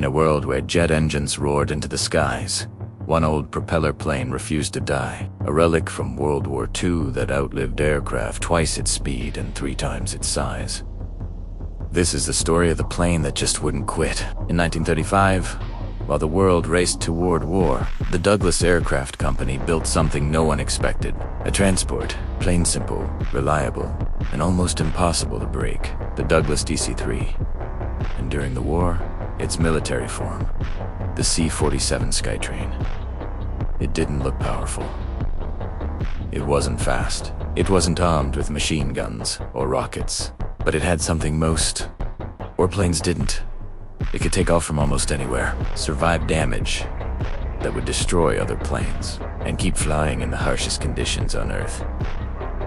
In a world where jet engines roared into the skies, one old propeller plane refused to die, a relic from World War II that outlived aircraft twice its speed and 3 times its size. This is the story of the plane that just wouldn't quit. In 1935, while the world raced toward war, the Douglas Aircraft Company built something no one expected. A transport, plain simple, reliable, and almost impossible to break. The Douglas DC-3. And during the war, its military form, the C-47 Skytrain. It didn't look powerful. It wasn't fast. It wasn't armed with machine guns or rockets. But it had something most warplanes didn't. It could take off from almost anywhere, survive damage that would destroy other planes, and keep flying in the harshest conditions on Earth.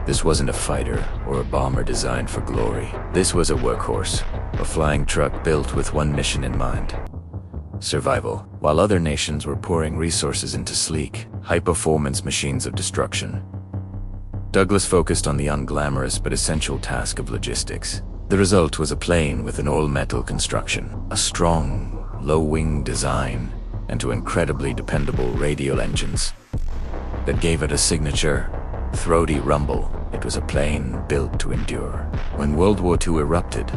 This wasn't a fighter or a bomber designed for glory. This was a workhorse, a flying truck built with one mission in mind: survival. While other nations were pouring resources into sleek, high-performance machines of destruction, Douglas focused on the unglamorous but essential task of logistics. The result was a plane with an all-metal construction, a strong, low-wing design, and 2 incredibly dependable radial engines that gave it a signature, throaty rumble. It was a plane built to endure. When World War II erupted,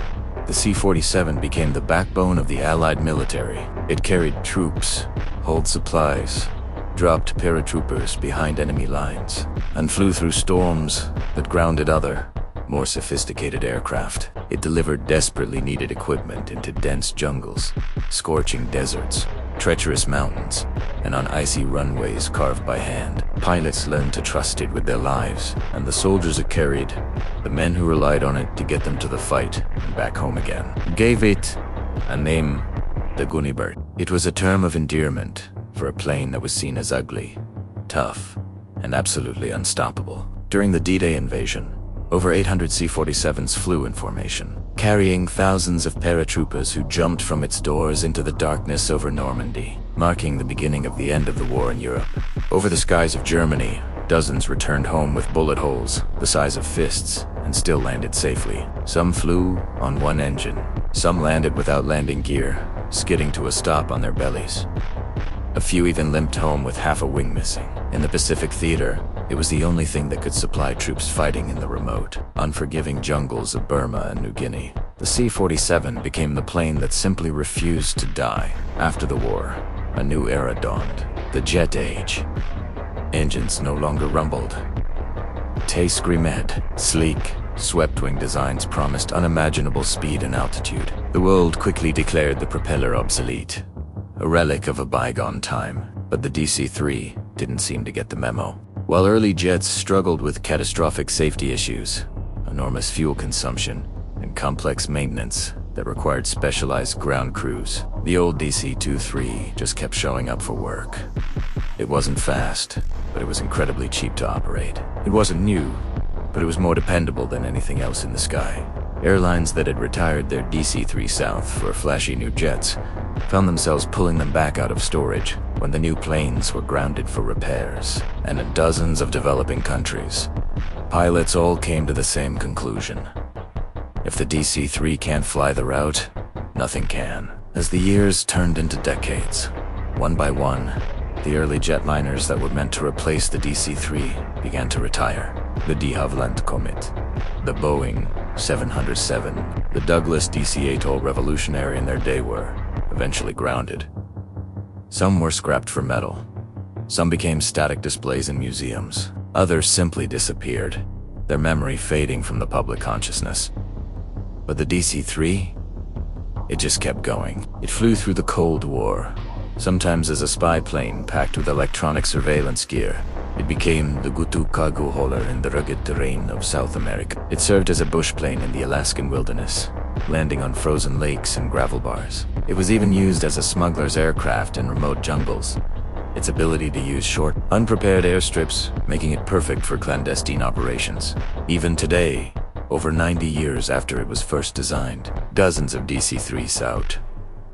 the C-47 became the backbone of the Allied military. It carried troops, hauled supplies, dropped paratroopers behind enemy lines, and flew through storms that grounded other, more sophisticated aircraft. It delivered desperately needed equipment into dense jungles, scorching deserts, treacherous mountains, and on icy runways carved by hand. Pilots learned to trust it with their lives, and the soldiers it carried, the men who relied on it to get them to the fight and back home again, gave it a name: the warbird. It was a term of endearment for a plane that was seen as ugly, tough, and absolutely unstoppable. During the D-Day invasion, over 800 C-47s flew in formation, carrying thousands of paratroopers who jumped from its doors into the darkness over Normandy, marking the beginning of the end of the war in Europe. Over the skies of Germany, dozens returned home with bullet holes the size of fists and still landed safely. Some flew on one engine. Some landed without landing gear, skidding to a stop on their bellies. A few even limped home with half a wing missing. In the Pacific Theater, it was the only thing that could supply troops fighting in the remote, unforgiving jungles of Burma and New Guinea. The C-47 became the plane that simply refused to die. After the war, a new era dawned: the jet age. Engines no longer rumbled. They screamed. Sleek, swept-wing designs promised unimaginable speed and altitude. The world quickly declared the propeller obsolete, a relic of a bygone time. But the DC-3 didn't seem to get the memo. While early jets struggled with catastrophic safety issues, enormous fuel consumption, and complex maintenance that required specialized ground crews, the old DC-23 just kept showing up for work. It wasn't fast, but it was incredibly cheap to operate. It wasn't new, but it was more dependable than anything else in the sky. Airlines that had retired their DC-3 South for flashy new jets found themselves pulling them back out of storage when the new planes were grounded for repairs. And in dozens of developing countries, pilots all came to the same conclusion: if the DC-3 can't fly the route, nothing can. As the years turned into decades, one by one, the early jetliners that were meant to replace the DC-3 began to retire. The de Havilland Comet, the Boeing 707, the Douglas DC-8, all revolutionary in their day, were eventually grounded. Some were scrapped for metal. Some became static displays in museums. Others simply disappeared, their memory fading from the public consciousness. But the DC-3? It just kept going. It flew through the Cold War, sometimes as a spy plane packed with electronic surveillance gear. It became the go-to cargo hauler in the rugged terrain of South America. It served as a bush plane in the Alaskan wilderness, landing on frozen lakes and gravel bars. It was even used as a smuggler's aircraft in remote jungles, its ability to use short, unprepared airstrips making it perfect for clandestine operations. Even today, over 90 years after it was first designed, dozens of DC-3s out,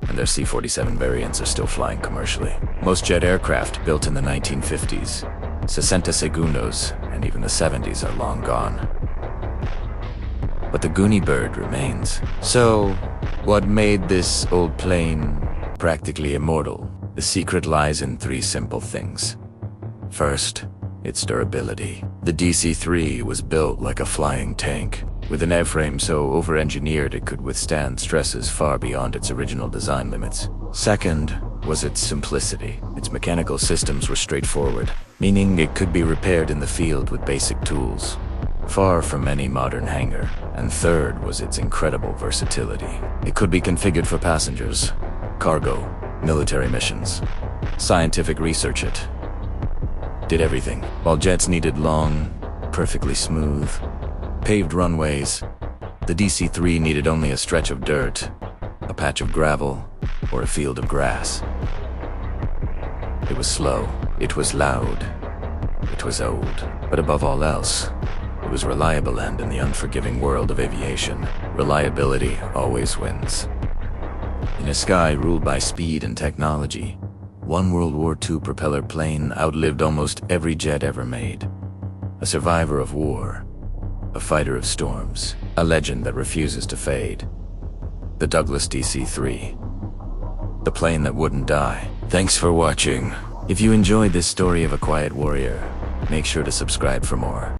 and their C-47 variants are still flying commercially. Most jet aircraft built in the 1950s, 60 Segundos, and even the 70s are long gone. But the warbird remains. So, what made this old plane practically immortal, the secret lies in three simple things. First, its durability. The DC-3 was built like a flying tank, with an airframe so over-engineered it could withstand stresses far beyond its original design limits. Second was its simplicity. Its mechanical systems were straightforward, meaning it could be repaired in the field with basic tools, far from any modern hangar. And third was its incredible versatility. It could be configured for passengers, cargo, military missions, scientific research. It did everything. While jets needed long, perfectly smooth, paved runways, the DC-3 needed only a stretch of dirt, a patch of gravel, or a field of grass. It was slow, it was loud, it was old, but above all else, it was reliable, and in the unforgiving world of aviation, reliability always wins. In a sky ruled by speed and technology, one World War II propeller plane outlived almost every jet ever made. A survivor of war, a fighter of storms, a legend that refuses to fade. The Douglas DC-3, the plane that wouldn't die. Thanks for watching. If you enjoyed this story of a quiet warrior, make sure to subscribe for more.